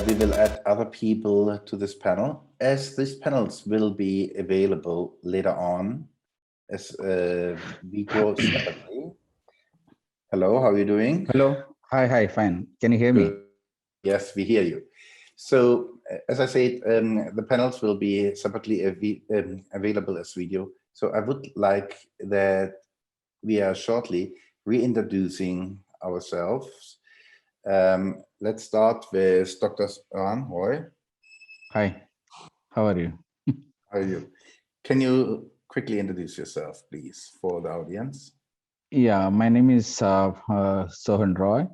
we will add other people to this panel, as these panels will be available later on as video separately. Hello, how are you doing? Hello. Hi, fine. Can you hear me? Yes, we hear you. So, as I said, the panels will be separately available as video. So I would like that we are shortly reintroducing ourselves. Let's start with Dr.Sohan Roy. Hi, how are you? How are you? Can you quickly introduce yourself, please, for the audience? Yeah, my name is Sohan Roy.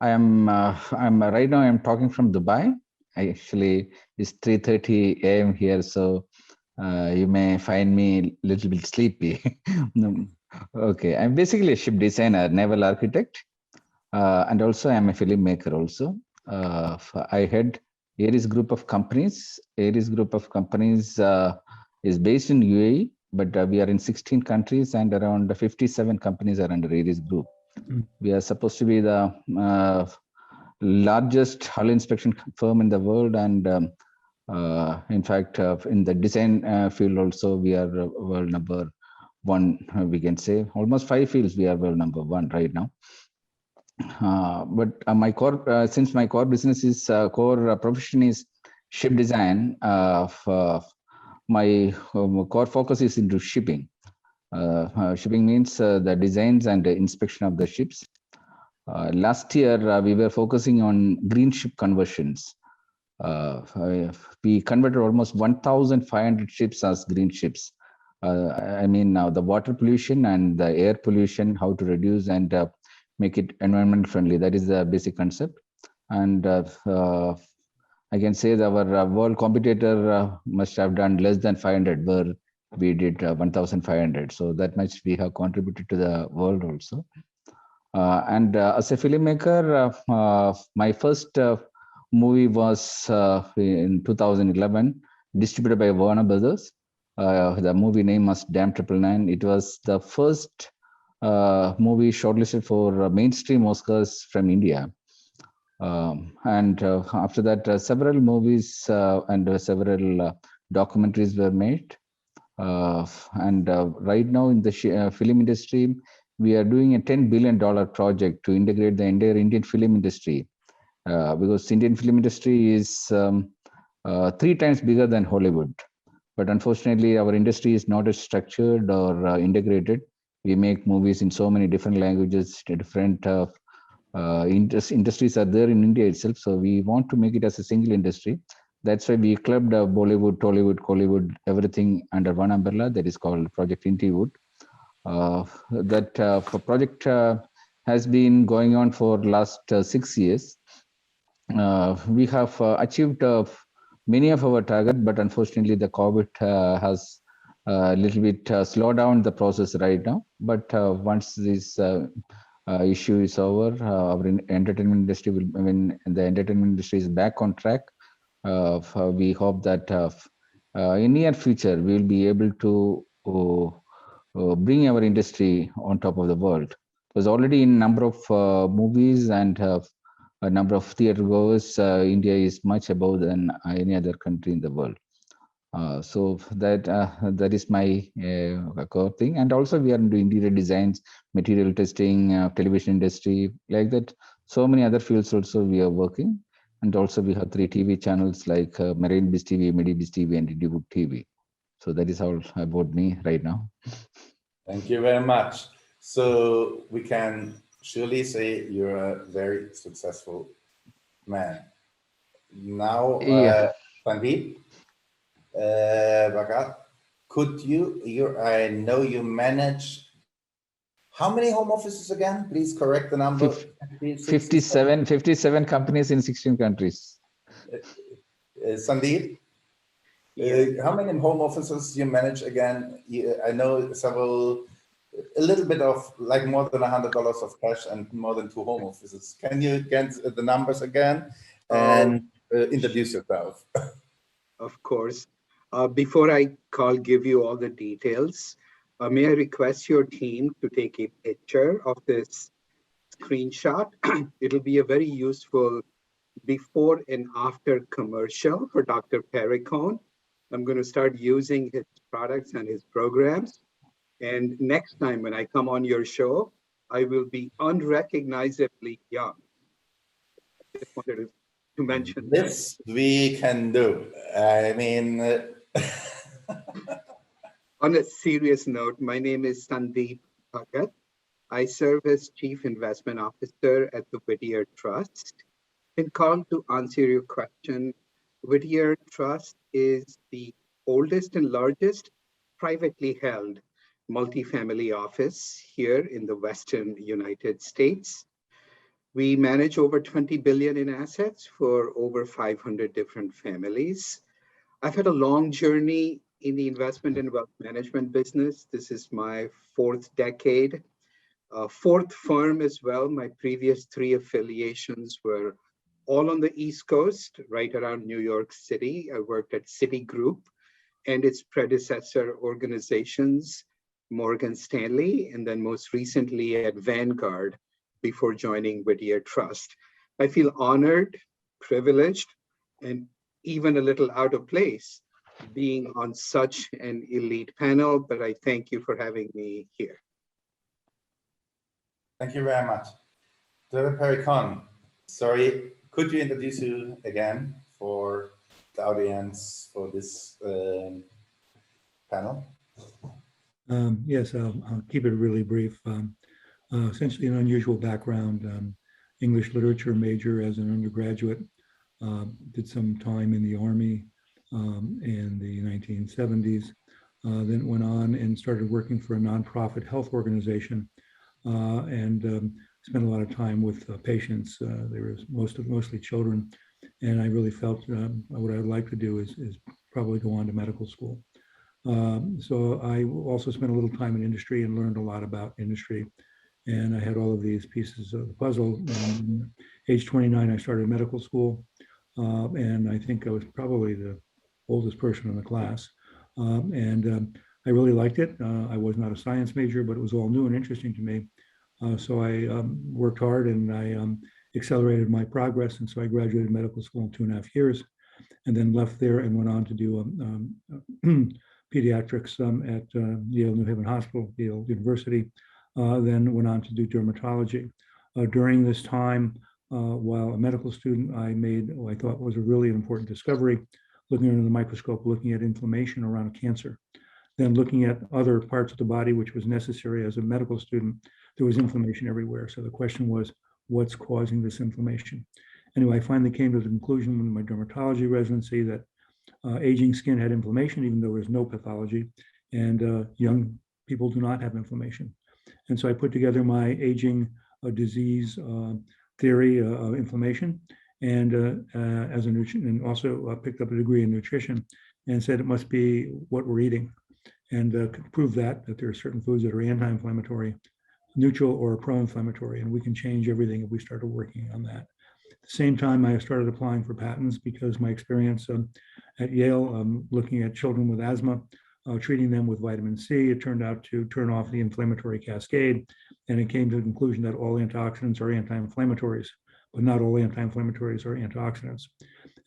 I'm right now I'm talking from Dubai. Actually, it's 3:30 a.m. here, so you may find me a little bit sleepy. No. Okay, I'm basically a ship designer, naval architect, and also I'm a filmmaker also. I head Aries Group of companies. Aries Group of companies is based in UAE, but we are in 16 countries and around 57 companies are under Aries Group. We are supposed to be the largest hull inspection firm in the world, and in fact, in the design field also, we are world number one. We can say almost 5 fields we are world number one right now. But my core, since my core business is core profession is ship design, my core focus is into shipping. Shipping means the designs and the inspection of the ships. Last year, we were focusing on green ship conversions. We converted almost 1,500 ships as green ships. I mean, now the water pollution and the air pollution, how to reduce and make it environment friendly. That is the basic concept. And I can say that our world competitor must have done less than 500, where we did 1,500. So that much we have contributed to the world also. And as a filmmaker, my first movie was in 2011, distributed by Warner Brothers. The movie name was Damn 999. It was the first movie shortlisted for mainstream Oscars from India. And after that, several movies and several documentaries were made. And right now in the film industry, we are doing a $10 billion project to integrate the entire Indian film industry, because Indian film industry is 3 times bigger than Hollywood. But unfortunately, our industry is not as structured or integrated. We make movies in so many different languages, different industries are there in India itself. So we want to make it as a single industry. That's why we clubbed Bollywood, Tollywood, Kollywood, everything under one umbrella. That is called Project Intiwood. That project has been going on for last 6 years. We have achieved many of our target, but unfortunately the COVID has a little bit slowed down the process right now. But once this issue is over, our entertainment industry will, when the entertainment industry is back on track, we hope that in near future we will be able to bring our industry on top of the world. Because already in number of movies and a number of theater goers, India is much above than any other country in the world. So that is my core thing. And also we are into interior designs, material testing, television industry, like that. So many other fields also we are working. And also we have 3 TV channels like Marine Biz TV, Medibiz TV, and Indywood TV. So that is all about me right now. Thank you very much. So we can surely say you're a very successful man. Now, Sandip Bhagat, could I know you manage, how many home offices again? Please correct the number. 57 companies in 16 countries. Sandip, how many home offices you manage again? I know several, a little bit of like more than $100 of cash and more than 2 home offices. Can you get the numbers again and introduce yourself? Of course. Before I give you all the details, may I request your team to take a picture of this screenshot? It'll be a very useful before and after commercial for Dr. Perricone. I'm going to start using his products and his programs. And next time when I come on your show, I will be unrecognizably young. I just wanted to mention this we can do. I mean, on a serious note, my name is Sandip Bhagat. I serve as Chief Investment Officer at the Whittier Trust. And Carl, to answer your question, Whittier Trust is the oldest and largest privately held multifamily office here in the Western United States. We manage over 20 billion in assets for over 500 different families. I've had a long journey in the investment and wealth management business. This is my fourth decade. Fourth firm as well. My previous three affiliations were all on the East Coast, right around New York City. I worked at Citigroup and its predecessor organizations, Morgan Stanley, and then most recently at Vanguard before joining Whittier Trust. I feel honored, privileged, and even a little out of place being on such an elite panel, but I thank you for having me here. thank you very much. Dr. Perricone, sorry, could you introduce you again for the audience for this panel? Yes, I'll keep it really brief. Essentially an unusual background, English literature major as an undergraduate, did some time in the Army in the 1970s, then went on and started working for a nonprofit health organization and spent a lot of time with patients. They were mostly children, and I really felt what I would like to do is probably go on to medical school. So I also spent a little time in industry and learned a lot about industry. And I had all of these pieces of the puzzle. Age 29, I started medical school. And I think I was probably the oldest person in the class. I really liked it. I was not a science major, but it was all new and interesting to me. So I worked hard and I accelerated my progress. And so I graduated medical school in 2.5 years and then left there and went on to do pediatrics at Yale New Haven Hospital, Yale University, then went on to do dermatology. During this time, while a medical student, I made what I thought was a really important discovery, looking under the microscope, looking at inflammation around cancer. Then looking at other parts of the body, which was necessary as a medical student, there was inflammation everywhere. So the question was, what's causing this inflammation? Anyway, I finally came to the conclusion in my dermatology residency that aging skin had inflammation, even though there's no pathology, and young people do not have inflammation. And so I put together my aging disease theory of inflammation, and as a nutrition, and also picked up a degree in nutrition, and said it must be what we're eating, and could prove that there are certain foods that are anti-inflammatory, neutral, or pro-inflammatory, and we can change everything if we started working on that. At the same time, I started applying for patents because my experience at Yale, looking at children with asthma, treating them with vitamin C, it turned out to turn off the inflammatory cascade, and it came to the conclusion that all antioxidants are anti-inflammatories, but not all anti-inflammatories are antioxidants.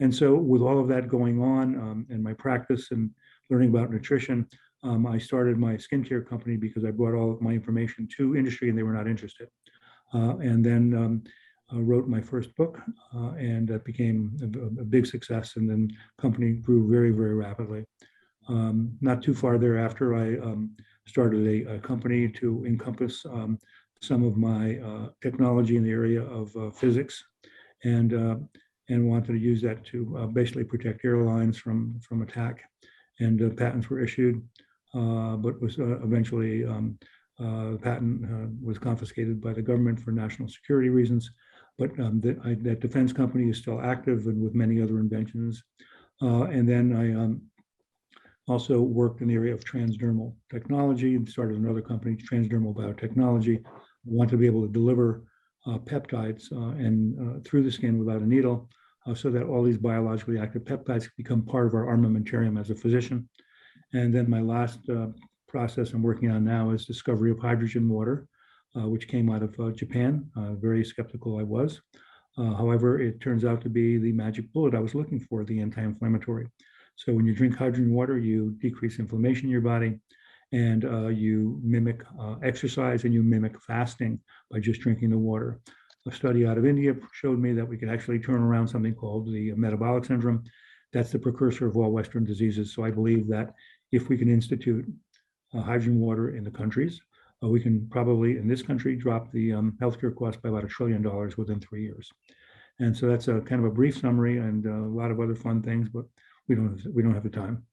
And so with all of that going on in my practice and learning about nutrition, I started my skincare company because I brought all of my information to industry and they were not interested. And then wrote my first book and it became a big success, and then the company grew very, very rapidly. Not too far thereafter, I started a company to encompass some of my technology in the area of physics, and wanted to use that to basically protect airlines from attack. And patents were issued, but was eventually the patent was confiscated by the government for national security reasons. But that defense company is still active and with many other inventions. And then I also worked in the area of transdermal technology and started another company, Transdermal Biotechnology. I want to be able to deliver peptides and through the skin without a needle, so that all these biologically active peptides become part of our armamentarium as a physician. And then my last process I'm working on now is discovery of hydrogen water, which came out of Japan. Very skeptical I was. However, it turns out to be the magic bullet I was looking for, the anti-inflammatory. So when you drink hydrogen water, you decrease inflammation in your body, and you mimic exercise, and you mimic fasting by just drinking the water. A study out of India showed me that we could actually turn around something called the metabolic syndrome. That's the precursor of all Western diseases. So I believe that if we can institute hydrogen water in the countries, we can probably, in this country, drop the healthcare cost by about $1 trillion within 3 years. And so that's a kind of a brief summary, and a lot of other fun things, but we don't have the time.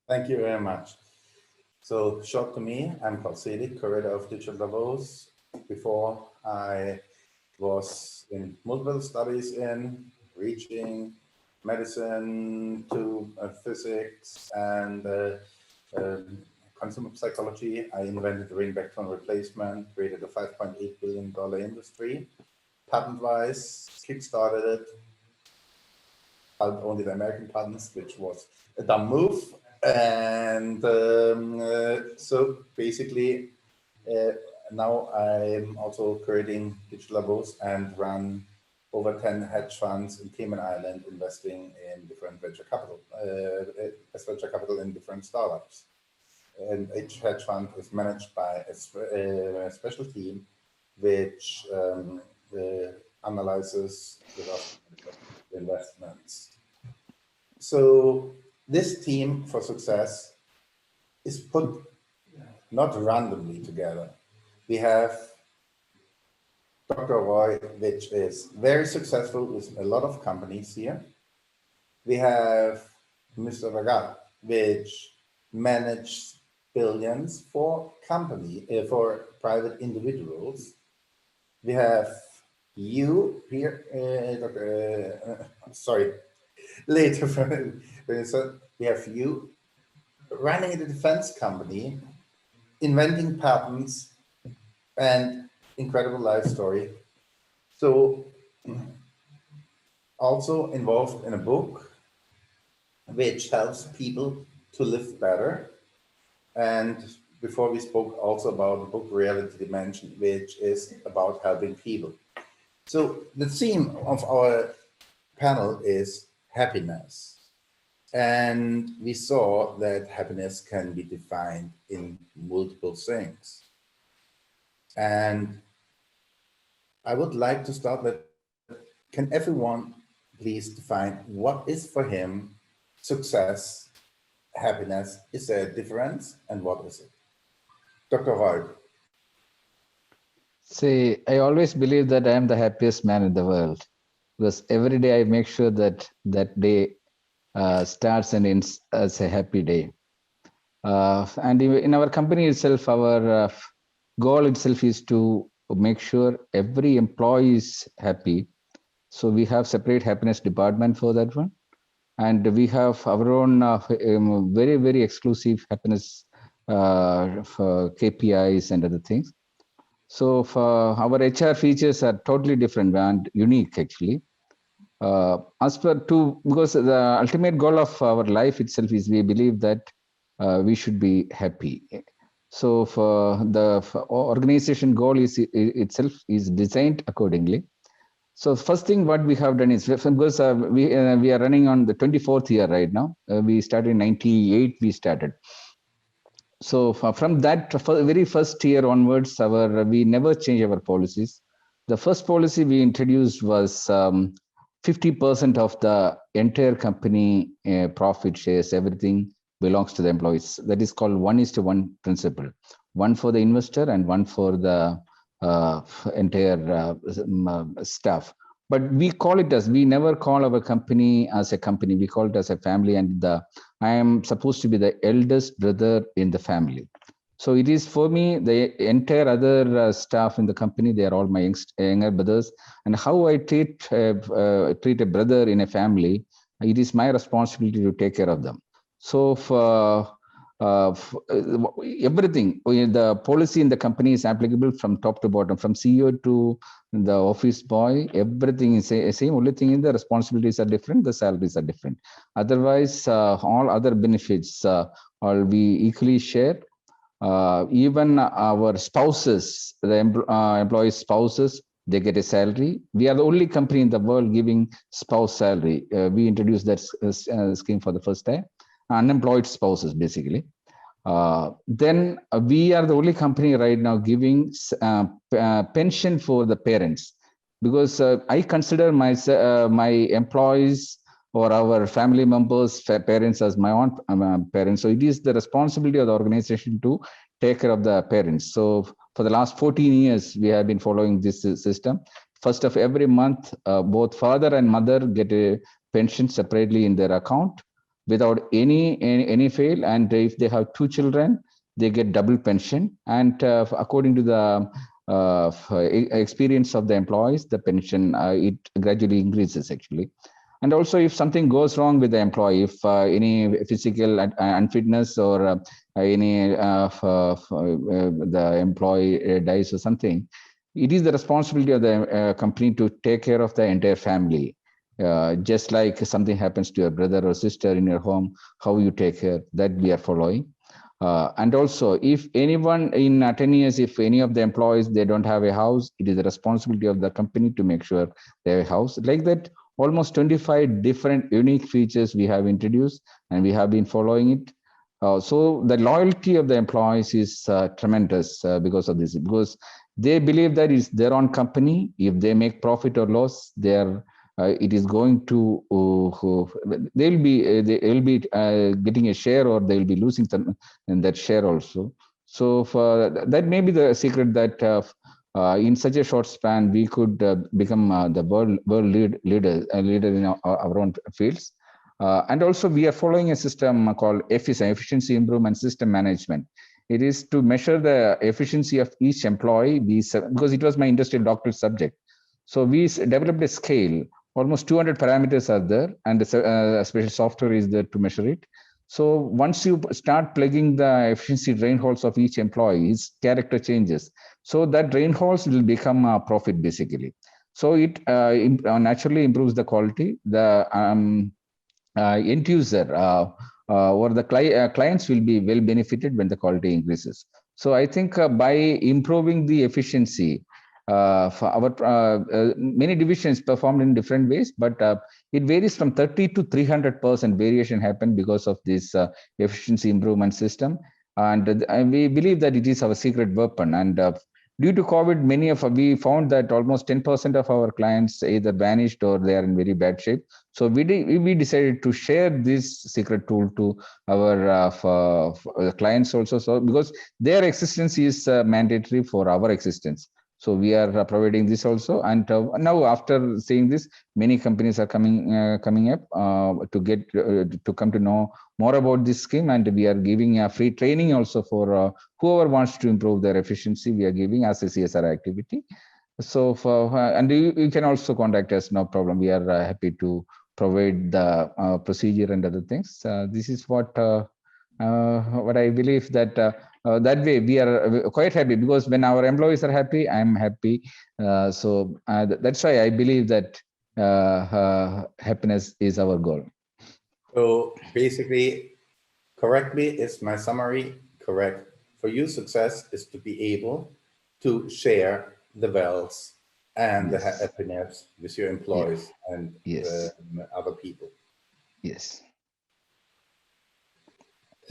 Thank you very much. So short to me, I'm Karl Seelig, curator of Digital Davos. Before, I was in multiple studies in reaching medicine to physics and consumer psychology. I invented ring-back-tone replacement, created a $5.8 billion industry. Patent-wise, kickstarted it, only the American patents, which was a dumb move. And so basically, now I'm also creating Digital Davos and run over 10 hedge funds in Cayman Island, investing in different venture capital in different startups. And each hedge fund is managed by a special team which analyzes the investments. So this team for success is put not randomly together. We have Dr. Roy, which is very successful with a lot of companies here. We have Mr. Bhagat, which manages billions for for private individuals. We have you here, later we have you running a defense company, inventing patents, and incredible life story. So also involved in a book which helps people to live better. And before we spoke also about the book Reality Dimension, which is about helping people. So the theme of our panel is happiness. And we saw that happiness can be defined in multiple things. And I would like to start with, can everyone please define what is for him success, happiness? Is there a difference, and what is it? Dr. Roy. See, I always believe that I am the happiest man in the world, because every day I make sure that that day starts and ends as a happy day. And in our company itself, our goal itself is to make sure every employee is happy. So we have separate happiness department for that one. And we have our own very, very exclusive happiness for KPIs and other things. So for our HR features are totally different and unique actually. Because the ultimate goal of our life itself is we believe that we should be happy. So for the organization goal itself is designed accordingly. So first thing what we have done is, because we are running on the 24th year right now. We started in 98, we started. So from that very first year onwards, we never change our policies. The first policy we introduced was 50% of the entire company profit shares, everything belongs to the employees. That is called 1:1 principle. One for the investor and one for the entire staff. But we call it we never call our company as a company. We call it as a family, and I am supposed to be the eldest brother in the family. So it is for me, the entire other staff in the company, they are all my younger brothers. And how I treat a brother in a family, it is my responsibility to take care of them. So for everything, the policy in the company is applicable from top to bottom, from CEO to the office boy, everything is the same. Only thing is the responsibilities are different, the salaries are different. Otherwise, all other benefits all we equally share. Even our spouses, the employees' spouses, they get a salary. We are the only company in the world giving spouse salary. We introduced that scheme for the first time. Unemployed spouses, basically. Then we are the only company right now giving pension for the parents, because I consider my employees or our family members, parents as my own parents. So it is the responsibility of the organization to take care of the parents. So for the last 14 years, we have been following this system. First of every month, both father and mother get a pension separately in their account without any fail. And if they have 2 children, they get double pension. And according to the experience of the employees, the pension, it gradually increases actually. And also, if something goes wrong with the employee, if any physical unfitness or any the employee dies or something, it is the responsibility of the company to take care of the entire family. Just like something happens to your brother or sister in your home, how you take care, that we are following. And also, if anyone in 10 years, if any of the employees, they don't have a house, it is the responsibility of the company to make sure they have a house. Like that, almost 25 different unique features we have introduced, and we have been following it. So the loyalty of the employees is tremendous because of this, because they believe that it's their own company. If they make profit or loss, it is going to they'll be getting a share, or they'll be losing some in that share also. So for that may be the secret that in such a short span we could become the world leader in our own fields. And also we are following a system called efficiency improvement system management. It is to measure the efficiency of each employee, because it was my industrial doctoral subject. So we developed a scale. Almost 200 parameters are there, and a special software is there to measure it. So once you start plugging the efficiency drain holes of each employee, his character changes. So that drain holes will become a profit basically. So it naturally improves the quality. The end user or the clients will be well benefited when the quality increases. So I think by improving the efficiency, for our many divisions performed in different ways, but it varies from 30 to 300% variation happened because of this efficiency improvement system. And we believe that it is our secret weapon. And due to COVID, we found that almost 10% of our clients either vanished or they are in very bad shape. So we decided to share this secret tool to our clients also, so because their existence is mandatory for our existence. So we are providing this also, and now after seeing this, many companies are coming up to come to know more about this scheme, and we are giving a free training also for whoever wants to improve their efficiency. We are giving as a CSR activity. So and you can also contact us, no problem. We are happy to provide the procedure and other things. This is what I believe that. That way we are quite happy, because when our employees are happy, I'm happy. So that's why I believe that happiness is our goal. So basically, correct me, is my summary correct? For you, success is to be able to share the wealth and the happiness with your employees and other people. Yes.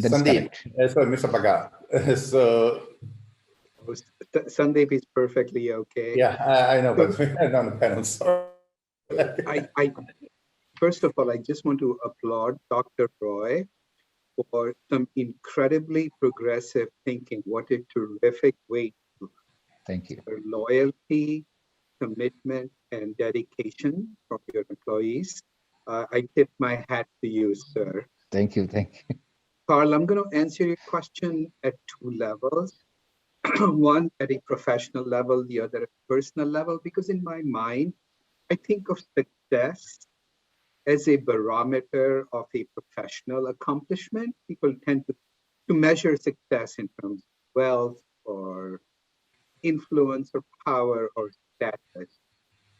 That's Sandip, correct. sorry, Mr. Bhagat. So Sandip is perfectly okay. Yeah, I know, but we're on the panel. Sorry. First of all, I just want to applaud Dr. Roy for some incredibly progressive thinking. What a terrific way to Thank you. Loyalty, commitment, and dedication from your employees. I tip my hat to you, sir. Thank you. Karl, I'm going to answer your question at 2 levels. One at a professional level, the other at a personal level, because in my mind, I think of success as a barometer of a professional accomplishment. People tend to measure success in terms of wealth or influence or power or status.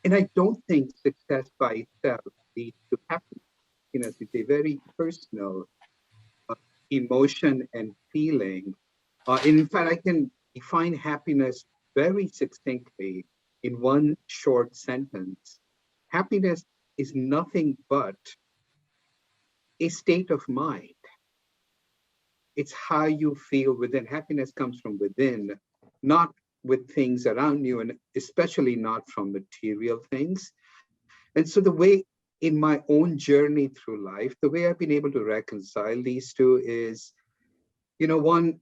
And I don't think success by itself leads to happiness. It's a very personal emotion and feeling. And in fact, I can define happiness very succinctly in one short sentence, happiness is nothing but a state of mind. It's how you feel within. Happiness comes from within, not with things around you, and especially not from material things. And so the way in my own journey through life, the way I've been able to reconcile these two is, one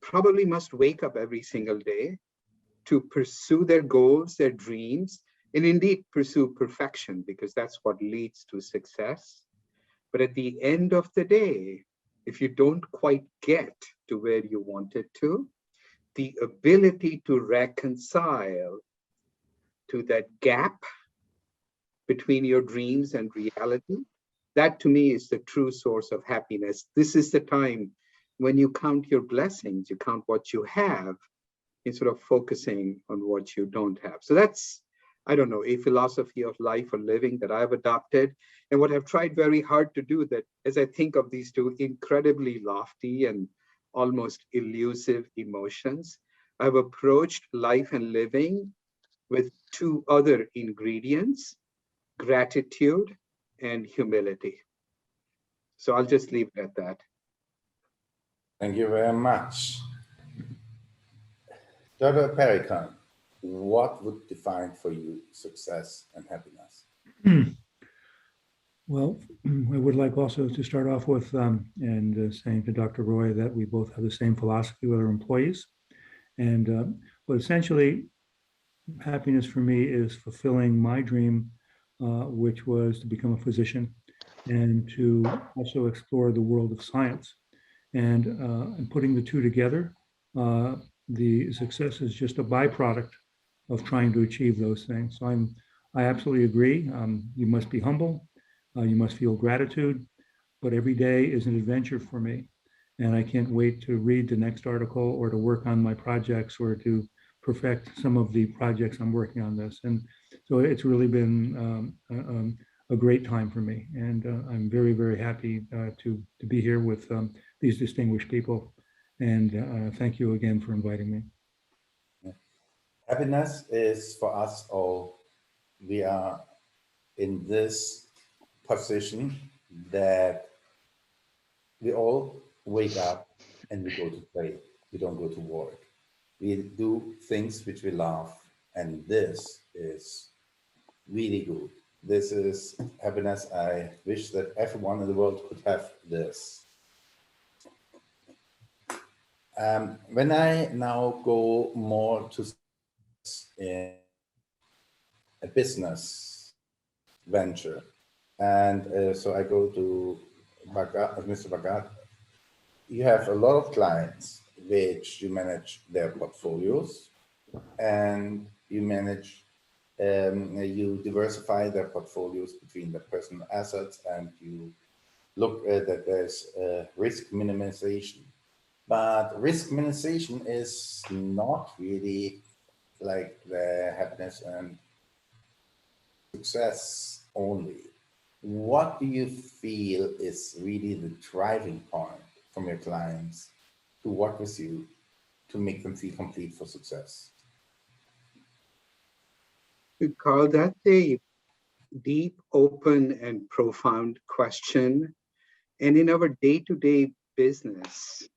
probably must wake up every single day to pursue their goals, their dreams, and indeed pursue perfection, because that's what leads to success. But at the end of the day, if you don't quite get to where you wanted to, the ability to reconcile to that gap between your dreams and reality, that to me is the true source of happiness. This is the time when you count your blessings, you count what you have, instead of focusing on what you don't have. So that's, I don't know, a philosophy of life or living that I've adopted, and what I've tried very hard to do, that as I think of these two incredibly lofty and almost elusive emotions, I've approached life and living with two other ingredients: gratitude and humility. So I'll just leave it at that. Thank you very much. Dr. Perricone, what would define for you success and happiness? Well, I would like also to start off with saying to Dr. Roy that we both have the same philosophy with our employees. And but essentially, happiness for me is fulfilling my dream, which was to become a physician and to also explore the world of science. And putting the two together, the success is just a byproduct of trying to achieve those things. So I absolutely agree. You must be humble. You must feel gratitude, but every day is an adventure for me. And I can't wait to read the next article or to work on my projects or to perfect some of the projects I'm working on this. And so it's really been a great time for me. And I'm very, very happy to be here with these distinguished people. And thank you again for inviting me. Happiness is for us all, we are in this position that we all wake up and we go to play. We don't go to work. We do things which we love, and this is really good. This is happiness. I wish that everyone in the world could have this. When I now go more to in a business venture, and so I go to Bhagat, Mr. Bhagat, you have a lot of clients which you manage their portfolios, and you manage, you diversify their portfolios between the personal assets, and you look at that there's risk minimization. But risk minimization is not really like the happiness and success only. What do you feel is really the driving point from your clients to work with you to make them feel complete for success? Karl, that's a deep, open, and profound question. And in our day-to-day business,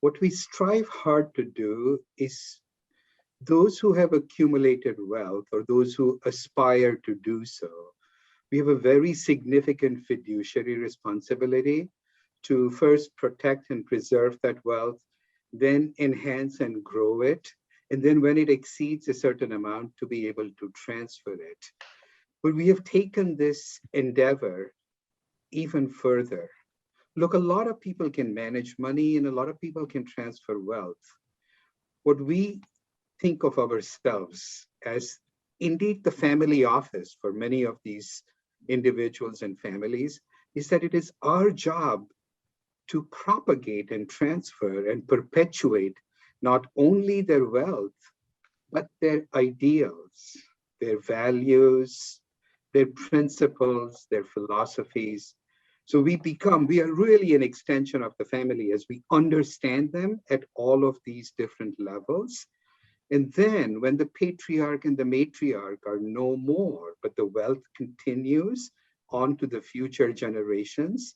what we strive hard to do is, those who have accumulated wealth or those who aspire to do so, we have a very significant fiduciary responsibility to first protect and preserve that wealth, then enhance and grow it, and then when it exceeds a certain amount, to be able to transfer it. But we have taken this endeavor even further. Look, a lot of people can manage money and a lot of people can transfer wealth. What we think of ourselves as indeed the family office for many of these individuals and families is that it is our job to propagate and transfer and perpetuate not only their wealth, but their ideals, their values, their principles, their philosophies. So we are really an extension of the family as we understand them at all of these different levels. And then when the patriarch and the matriarch are no more, but the wealth continues on to the future generations,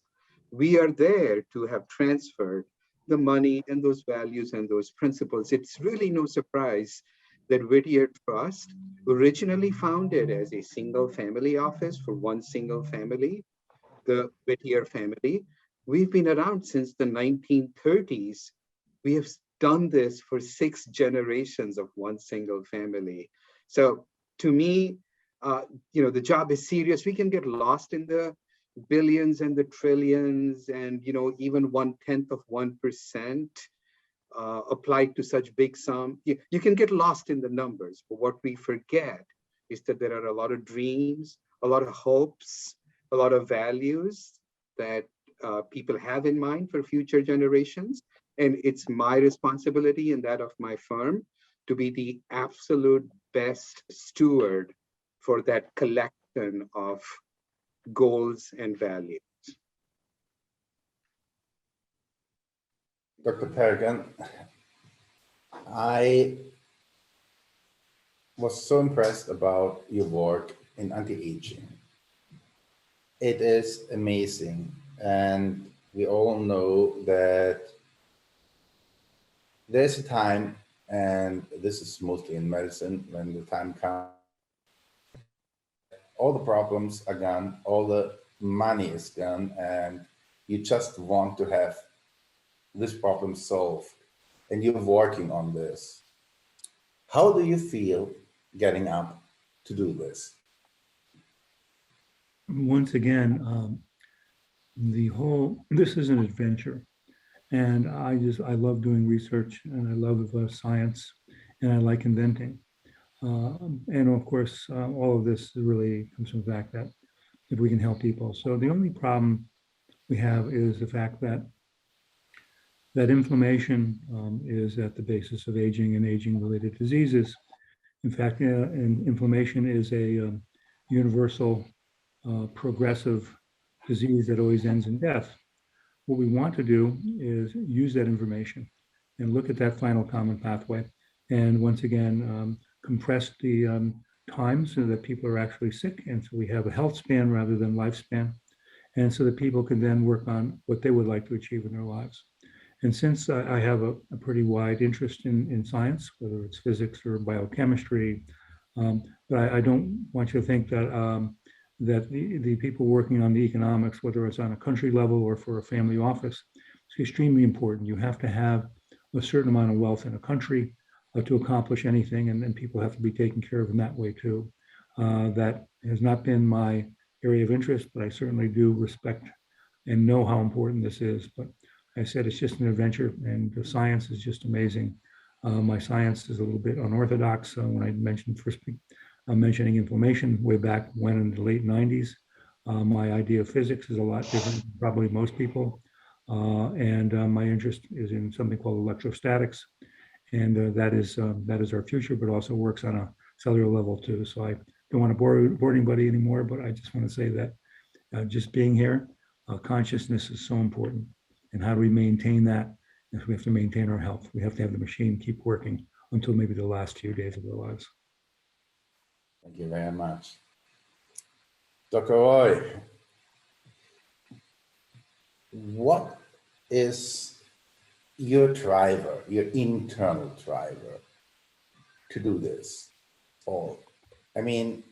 we are there to have transferred the money and those values and those principles. It's really no surprise that Whittier Trust, originally founded as a single family office for one single family, the Whittier family, we've been around since the 1930s. We have done this for 6 generations of one single family. So to me, the job is serious. We can get lost in the billions and the trillions and, even 1/10 of 1% applied to such big sum. You can get lost in the numbers, but what we forget is that there are a lot of dreams, a lot of hopes, a lot of values that people have in mind for future generations. And it's my responsibility and that of my firm to be the absolute best steward for that collection of goals and values. Dr. Perricone, I was so impressed about your work in anti-aging. It is amazing. And we all know that there's a time, and this is mostly in medicine, when the time comes, all the problems are gone, all the money is gone, and you just want to have this problem solved, and you're working on this. How do you feel getting up to do this? Once again, this is an adventure. And I love doing research, and I love science, and I like inventing. And of course, all of this really comes from the fact that if we can help people. So the only problem we have is the fact that inflammation is at the basis of aging and aging-related diseases. In fact, inflammation is a universal progressive disease that always ends in death. What we want to do is use that information and look at that final common pathway. And once again, compress the time so that people are actually sick. And so we have a health span rather than lifespan. And so that people can then work on what they would like to achieve in their lives. And since I have a pretty wide interest in science, whether it's physics or biochemistry, but I don't want you to think that that the people working on the economics, whether it's on a country level or for a family office, it's extremely important. You have to have a certain amount of wealth in a country to accomplish anything, and then people have to be taken care of in that way too. That has not been my area of interest, but I certainly do respect and know how important this is. But I said it's just an adventure, and the science is just amazing. My science is a little bit unorthodox. When I mentioned mentioning inflammation way back when in the late 90s. My idea of physics is a lot different than probably most people. And my interest is in something called electrostatics. And that is our future, but also works on a cellular level too. So I don't want to bore anybody anymore, but I just want to say that just being here, consciousness is so important. And how do we maintain that? If we have to maintain our health, we have to have the machine keep working until maybe the last few days of their lives. Thank you very much. Dr. Roy, what is your driver, your internal driver to do this all? I mean,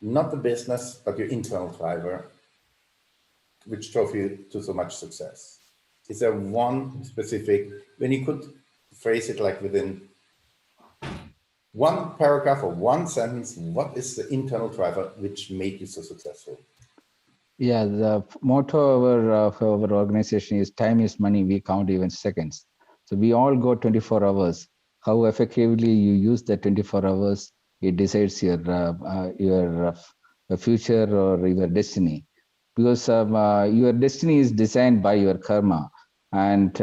not the business, but your internal driver, which drove you to so much success. Is there one specific, when you could phrase it like within one paragraph or one sentence, what is the internal driver which made you so successful? Yeah, the motto of our organization is time is money, we count even seconds. So we all go 24 hours. How effectively you use the 24 hours, it decides your future or your destiny. Because your destiny is designed by your karma, and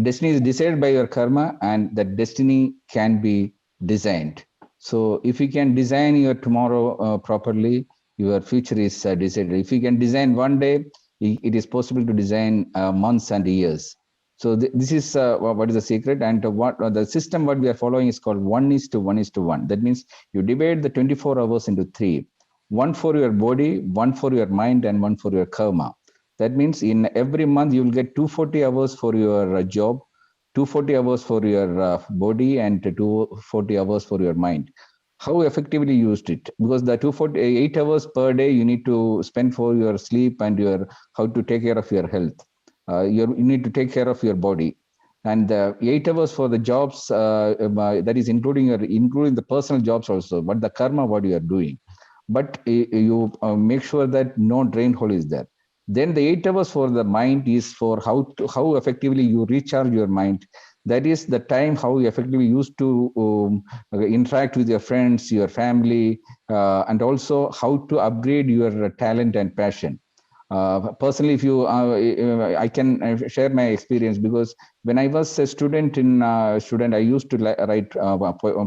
destiny is decided by your karma, and that destiny can be designed. So if you can design your tomorrow properly, your future is decided. If you can design one day, it is possible to design months and years. So this is what is the secret, and what the system what we are following is called 1:1:1. That means you divide the 24 hours into 3: 1 for your body, 1 for your mind, and 1 for your karma. That means in every month you will get 240 hours for your job, 240 hours for your body, and 240 hours for your mind. How effectively you used it? Because the 248 hours per day you need to spend for your sleep and your how to take care of your health. You need to take care of your body, and 8 hours for the jobs, that is including the personal jobs also, but the karma what you are doing. But you make sure that no drain hole is there. Then the 8 hours for the mind is for how effectively you recharge your mind. That is the time how you effectively used to interact with your friends, your family, and also how to upgrade your talent and passion. Personally, if you I can share my experience, because when I was a student I used to write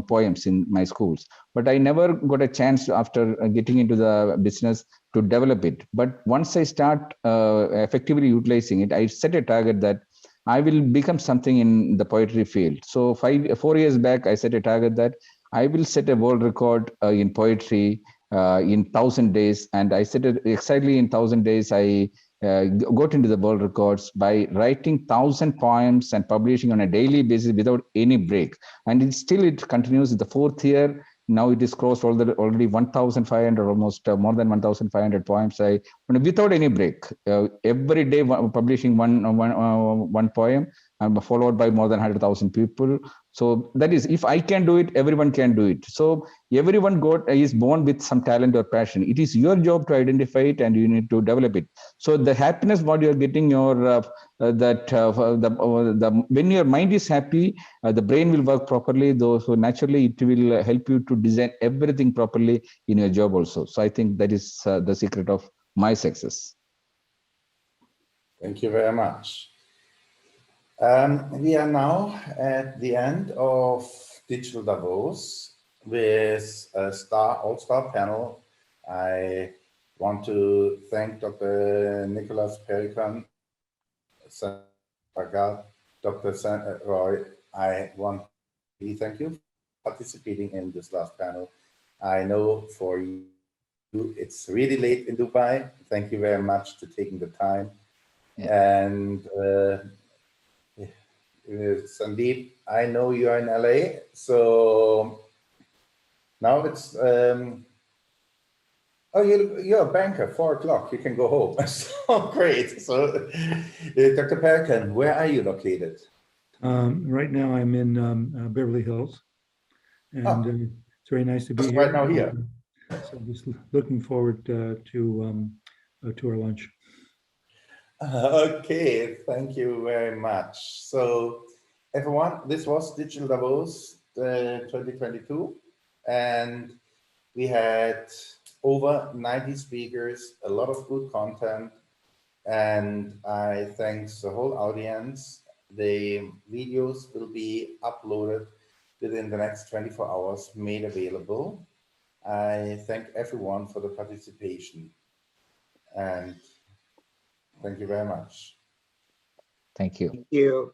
poems in my schools, but I never got a chance after getting into the business to develop it. But once I start effectively utilizing it, I set a target that I will become something in the poetry field. So 4 years back, I set a target that I will set a world record in poetry in 1,000 days. And I said it exactly in 1,000 days, I got into the world records by writing 1,000 poems and publishing on a daily basis without any break. And it continues in the 4th year. Now it is crossed already 1,500, almost more than 1,500 poems. Without any break, every day publishing one poem, and followed by more than 100,000 people. So that is, if I can do it, everyone can do it. So everyone is born with some talent or passion. It is your job to identify it, and you need to develop it. So the happiness what you're getting, when your mind is happy, the brain will work properly, though, so naturally it will help you to design everything properly in your job also. So I think that is the secret of my success. Thank you very much. We are now at the end of Digital Davos with a all-star panel. I want to thank Dr. Nicholas Perricone, Sandip Bhagat, Dr.Sohan Roy. I want to thank you for participating in this last panel. I know for you it's really late in Dubai. Thank you very much for taking the time. Yeah. And Sandip, I know you are in LA, so now it's oh, you're a banker. 4 o'clock, you can go home. So great. So, Dr. Perricone, where are you located? Right now, I'm in Beverly Hills, and it's very nice to be here. Right now here. So I'm just looking forward to our lunch. Okay, thank you very much. So, everyone, this was Digital Davos 2022, and we had over 90 speakers, a lot of good content, and I thank the whole audience. The videos will be uploaded within the next 24 hours, made available. I thank everyone for the participation, and thank you very much. Thank you. Thank you.